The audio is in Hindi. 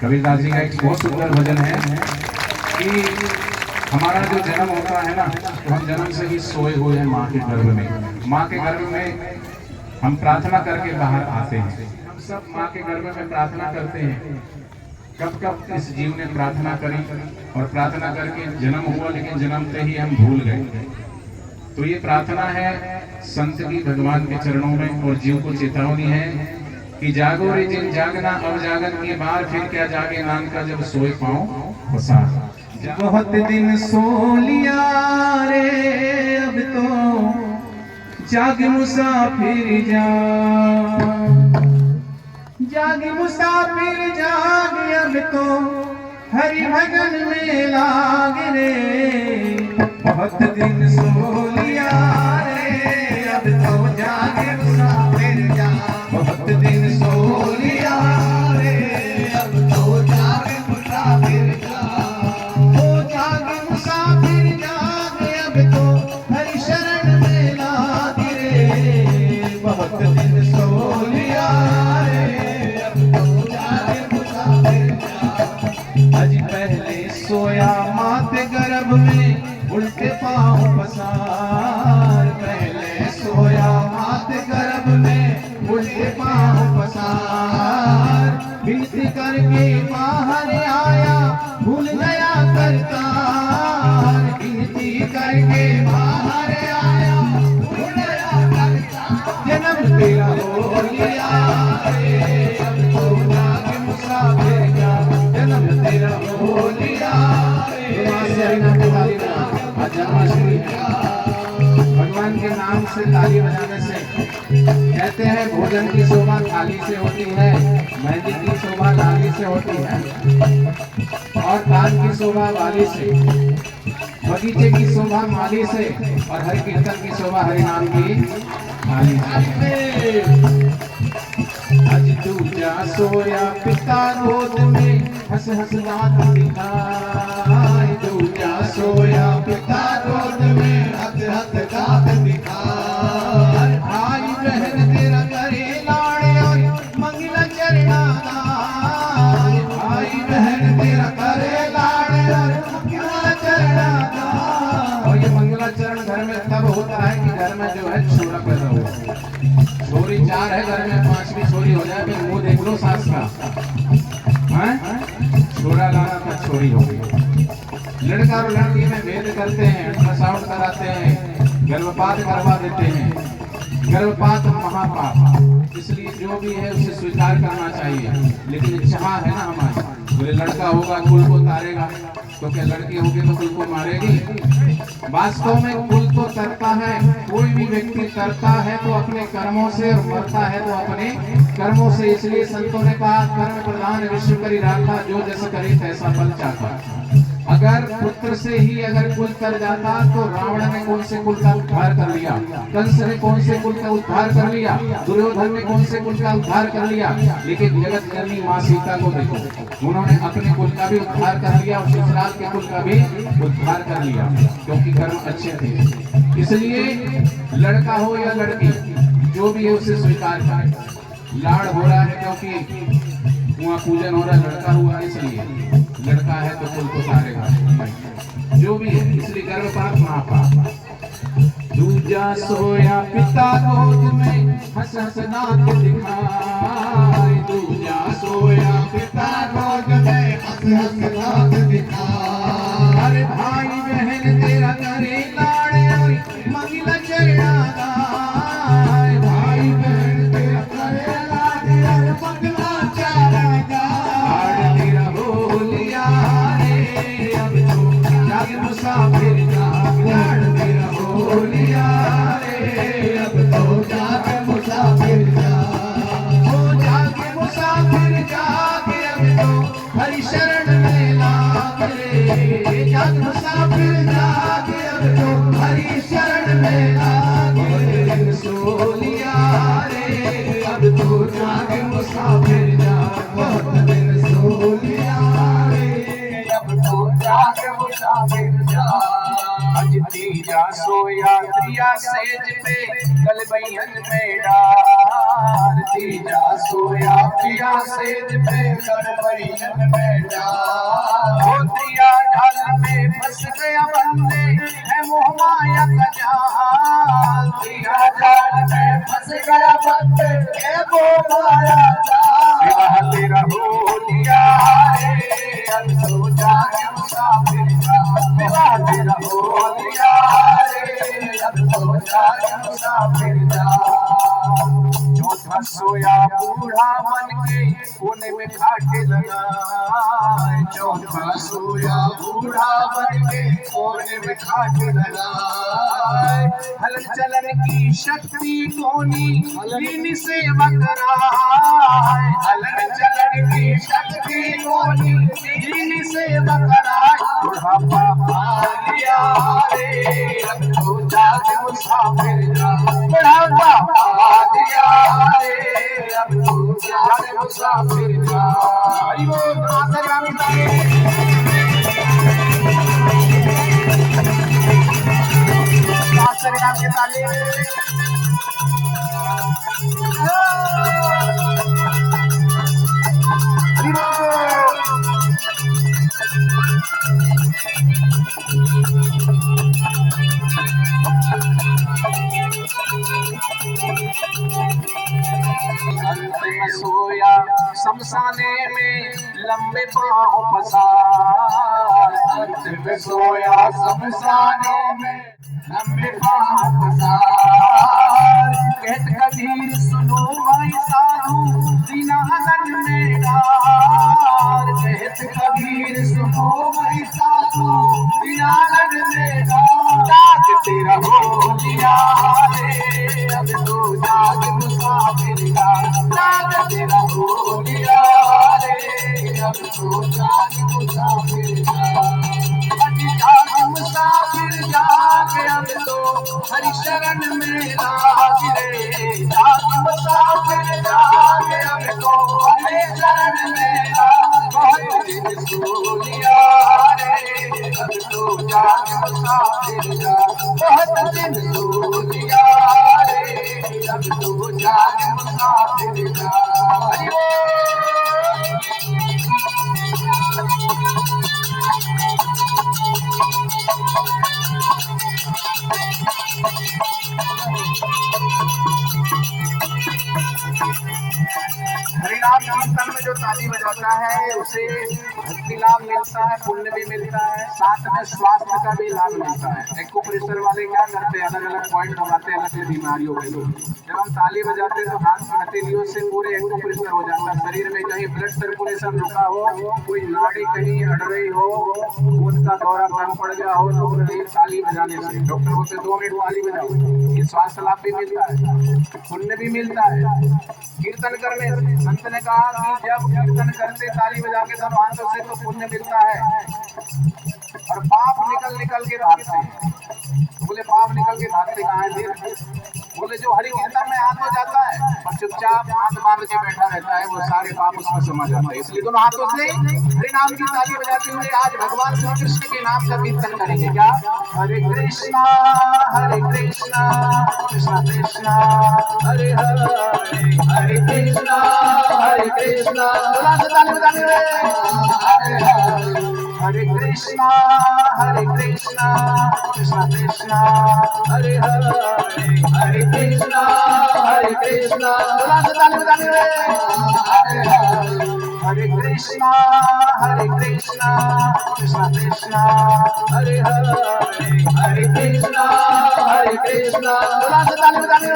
कबीरदास जी का एक बहुत सुंदर भजन है कि हमारा जो जन्म होता है ना, तो हम जन्म से ही सोए हुए हैं माँ के गर्भ में। माँ के गर्भ में हम प्रार्थना करके बाहर आते हैं। हम सब माँ के गर्भ में प्रार्थना करते हैं। कब कब इस जीव ने प्रार्थना करी और प्रार्थना करके जन्म हुआ, लेकिन जन्मते ही हम भूल गए। तो ये प्रार्थना है संत की भगवान के चरणों में, और जीव को चेतावनी है कि जागो रे जिन जागना, अब जागन की बार फिर क्या जागे, नान का जब सोए पाओ पसार। बहुत दिन सो लिया रे अब तो जाग मुसाफिर जा, जाग मुसाफिर जाग अब तो हरि भजन में लाग रे। बहुत दिन सो लिया रे अब तो जाग मुसाफिर जा, बहुत दिन सो लिया रे अब तो जाग मुसाफिर जा। ओ जाग मुसाफिर जाग अब तो हरि शरण में लाग रे। बहुत दिन सो लिया रे अब तो जाग मुसाफिर जा। आज पहले सोया माते गर्भ में उल्टे पांव पसार, पहले सोया माते गर्भ में उल्टे पांव पसार। विनती करके बाहर आया भूल गया करतार, विनती करके बाहर आया भूल गया करतार। जन्म तेरा हो लिया रे अब तो जाग मुसाफिर जा, जन्म तेरा हो लिया रे। जन्माष्टमी भगवान के नाम से ताली बजाने से, कहते हैं भोजन की शोभा थाली से होती है, मेहंदी की शोभा लाली से होती है, और तान की शोभा वाली से, बगीचे की शोभा माली से, और हरि कीर्तन की शोभा हरि नाम की थाली से। आज दूजा सोया पिता गोद में हंस हंस दांत दिखाए, दूजा सोया पिता गोद में हंस हंस दांत दिखाए। भाई बहन तेरा करे लाड़ और मंगला चरणा दाय, भाई बहन तेरा करे लाड़ और मंगला चरणा दाय। और ये मंगला चरण घर में तब होता है कि घर में जो है छोरा पैदा हो। छोरी 4 है घर में, 5वीं छोरी हो जाए फिर मुंह देख लो सास का, छोरा लाना था छोरी हो गई। लड़का और लड़की में भेद करते हैं, अल्ट्रासाउंड कराते हैं, गर्भपात करवा देते हैं। गर्भपात महापाप, इसलिए जो भी है उसे स्वीकार करना चाहिए। लेकिन चाह है ना हमारी, बोले लड़का होगा कुल को तारेगा, तो क्या लड़की होगी तो कुल को मारेगी? वास्तव में कुल तो तरता है, कोई भी व्यक्ति तरता है तो अपने कर्मों से, और मरता है तो अपने कर्मों से। इसलिए संतों ने कहा कर्म प्रधान विश्व करी राखा, जो जैसा करे तैसा फल चाहता। अगर पुत्र से ही अगर कुल कर जाता तो रावण ने कौन से कुल का उद्धार कर लिया, कंस ने कौन से कुल का उद्धार कर लिया, दुर्योधन ने कौन से कुल का उद्धार कर लिया। लेकिन जगत जननी माँ सीता को देखो, उन्होंने अपने कुल का भी उद्धार कर लिया और ससुराल के कुल का भी उद्धार कर लिया, क्योंकि कर्म अच्छे थे। इसलिए लड़का हो या लड़की, जो भी है उसे स्वीकार करें। लाड़ हो रहा है क्योंकि वहाँ पूजन हो रहा है, लड़का हुआ इसलिए, लड़का है तो कुल को तारेगा, जो भी है। इसलिए गर्भपात महापाप। दूजा सोया पिता गोद में हंस हंस दांत दिखाए, दूजा सोया पिता गोद में हंस हंस दांत दिखाए। अरे भाई बहन तेरा करे लाड़ और मंगला चरणा दाय, भाई बहन तेरा करे लाड़ और मंगला चरणा दाय। तेरा हो लिया रे अब तो जाग मुसाफिर जा, लाड़ तेरा हो लिया रे अब तो जाग मुसाफिर जा। ओ जाग मुसाफिर जाग अब तो हरि शरण में लाग रे। जाग मुसाफिर जाग अब तो हरि शरण में लाग रे। सो लिया रे अब तो जाग मुसाफिर जा, बहुत दिन सो लिया रे अब तो जाग मुसाफिर जा। आज तीजा सोया प्रिया सेज पे गल बयन में डार। तीजा सोया प्रिया सेज पे गल बयन में डार। दिया जाल में फंस गया बंदे है मोह माया का जाल। दिया जाल में फंस गया बंदे है मोह माया का जाल। तेरा हो लिया रे अब तो जाने मुसाफिर का। तेरा हो लिया रे अब तो जाने मुसाफिर का। चौथा सोया बूढ़ा बन के कोने में खाटे लगा। चौथा सोया बूढ़ा बन के कोने में खाटे लगा। हलन चलन की शक्ति कोनी लीन से बकराए। हलन चलन की शक्ति कोनी लीन से बकराए। बुढ़ापा आ लिया रे अब तो जाके मुसाफिर जा। बुढ़ापा आ लिया रे अब तो जाके मुसाफिर जा। हरि बोल आसर रामी आसर राम के ताले। हरि बोल। अंतिम सोया शमशाने में लंबे पांव पसार। अंतिम सोया शमशाने में लंबे पांव पसार। कहत कबीर सुनो भाई साधु दीनानंद में डार। कहत कबीर सुनो भाई साधु दीनानंद में डार। जाग तेरा हो लिया रे अब तो जाग मुसाफिर का। जाग तेरा हो लिया रे अब तो जाग मुसाफिर का। जाग मुसाफिर जाग अब तो हरि शरण में लाग रे। जाग मुसाफिर जाग अब तो हरि शरण में लाग। बहुत दिन सो लिया रे अब तो जाग मुसाफिर जा। बहुत दिन सो लिया रे अब तो जाग मुसाफिर जा। हरि हरिनाम कीर्तन में जो ताली बजाता है उसे भक्ति लाभ मिलता है, पुण्य भी मिलता है, साथ में स्वास्थ्य का भी लाभ मिलता है। एक्यूप्रेशर वाले क्या करते हैं, अलग अलग पॉइंट दबाते हैं अलग अलग बीमारियों के लिए। जब हम ताली बजाते हैं तो हाथ हथेलियों से पूरे एक्यूप्रेशर हो जाता है। शरीर में कहीं ब्लड सर्कुलेशन रुका हो, कोई नाड़ी कहीं अड़ रही हो, खून का दौरा कम पड़ गया हो तो ताली बजाने से डॉक्टर बोलते 2 मिनट ताली बजाओ। ये स्वास्थ्य लाभ भी मिलता है, पुण्य भी मिलता है। कीर्तन करने संत ने कहा कि जब कीर्तन करते ताली बजा के दोनों हाथों से तो पुण्य मिलता है और पाप निकल निकल के भागते हैं। बोले पाप निकल के भागते कहाँ है? बोले जो हरि कीर्तन में हाथ हो जाता है और चुपचाप हाथ बांध के बैठा रहता है वो सारे पाप उसमें समा जाते हैं। इसलिए दोनों हाथों से हरि नाम की ताली बजाते हुए आज भगवान श्री कृष्ण के नाम का कीर्तन करेंगे। क्या? हरे कृष्णा कृष्ण कृष्णा हरे हरे, हरे कृष्णा ताली बजाने हरे कृष्णा कृष्ण कृष्ण हरे हरे, हरे कृष्णा ताली बजाने हरे कृष्णा कृष्ण कृष्ण हरे हरे, हरे कृष्णा ताली बजाने